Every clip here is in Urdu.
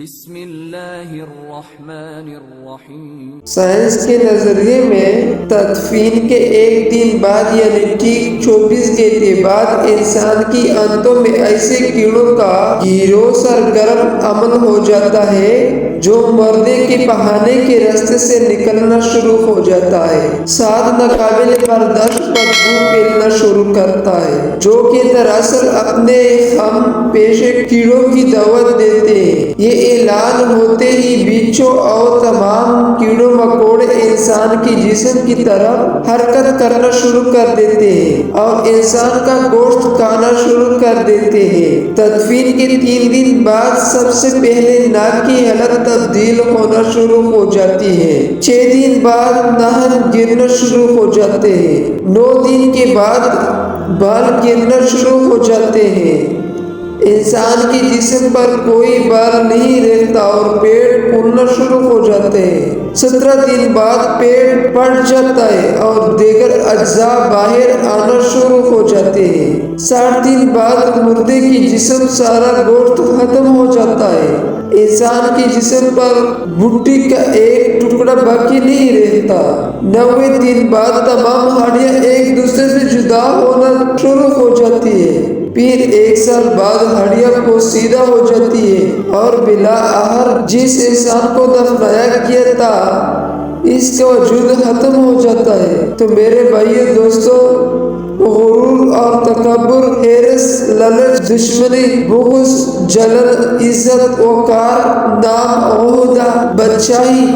بسم اللہ الرحمن الرحیم۔ سائنس کے نظریے میں تدفین کے ایک دن بعد یعنی ٹھیک 24 گھنٹے بعد انسان کی آنتوں میں ایسے کیڑوں کا گروہ سرگرم عمل ہو جاتا ہے جو مردے کے بہانے کے راستے سے نکلنا شروع ہو جاتا ہے، ساتھ ناقابل برداشت بدبو پھیلنا شروع کرتا ہے، جو کہ دراصل اپنے ہم پیشے کیڑوں کی دعوت دیتے ہیں۔ یہ اعلان ہوتے ہی بچھو اور تمام کیڑوں مکوڑے انسان کی جسم کی طرف حرکت کرنا شروع کر دیتے ہیں اور انسان کا گوشت کھانا شروع کر دیتے ہیں۔ تدفین کے 3 دن بعد سب سے پہلے ناک کی حالت تبدیل ہونا شروع ہو جاتی ہے، 6 دن بعد نہر گرنا شروع ہو جاتے ہیں، 9 دن کے بعد بال گرنا شروع ہو جاتے ہیں، انسان کی جسم پر کوئی بال نہیں رہتا اور پیٹ پھولنا شروع ہو جاتے ہیں، 17 دن بعد پیٹ پھٹ جاتا ہے اور دیگر اجزاء باہر آنا شروع ہو جاتے ہیں، 60 دن بعد مردے کی جسم سارا گوشت ختم ہو جاتا ہے، انسان کی جسم پر بوٹی کا ایک ٹکڑا باقی نہیں رہتا، 90 دن بعد تمام ہڈیاں ایک دوسرے سے جدا ہونا شروع ہو جاتی ہے، پھر 1 سال بعد ہڈیاں پوسیدہ ہو جاتی ہے اور بالآخر جس انسان کو دفنایا گیا تھا اس کا وجود ختم ہو جاتا ہے۔ تو میرے بھائیو دوستو، غرور اور تکبر، حرص، لالچ، دشمنی، بغض، جلن، عزت، وقار، نام، عہدہ، بادشاہی،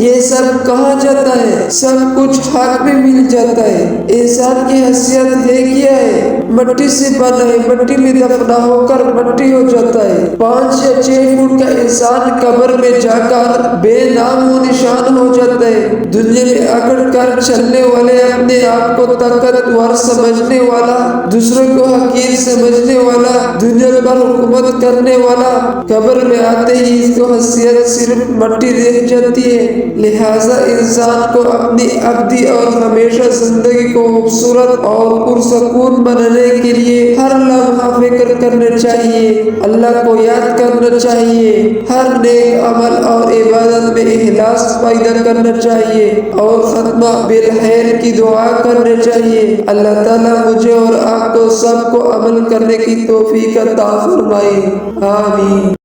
یہ سب کہا جاتا ہے، سب کچھ حق میں مل جاتا ہے۔ انسان کی حیثیت ہے کیا ہے؟ مٹی سے بنا ہے، مٹی میں دفنا ہو کر مٹی ہو جاتا ہے۔ 5 یا 6 فٹ کا انسان قبر میں جا کر بے نام و نشان ہو جاتا ہے۔ دنیا میں اکڑ کر چلنے والے، اپنے آپ کو طاقتور سمجھنے والا، دوسروں کو حقیر سمجھنے والا، دنیا پر حکومت کرنے والا، قبر میں آتے ہی اس کو حیثیت صرف مٹی رہ جاتی ہے۔ لہٰذا انسان کو اپنی ابدی اور ہمیشہ زندگی کو خوبصورت اور پرسکون بنانے کے لیے ہر لمحہ فکر کرنا چاہیے، اللہ کو یاد کرنا چاہیے، ہر نیک عمل اور عبادت میں اخلاص پیدا کرنا چاہیے اور خاتمہ بالخیر کی دعا کرنا چاہیے۔ اللہ تعالیٰ مجھے اور آپ کو سب کو عمل کرنے کی توفیق عطا فرمائے، آمین۔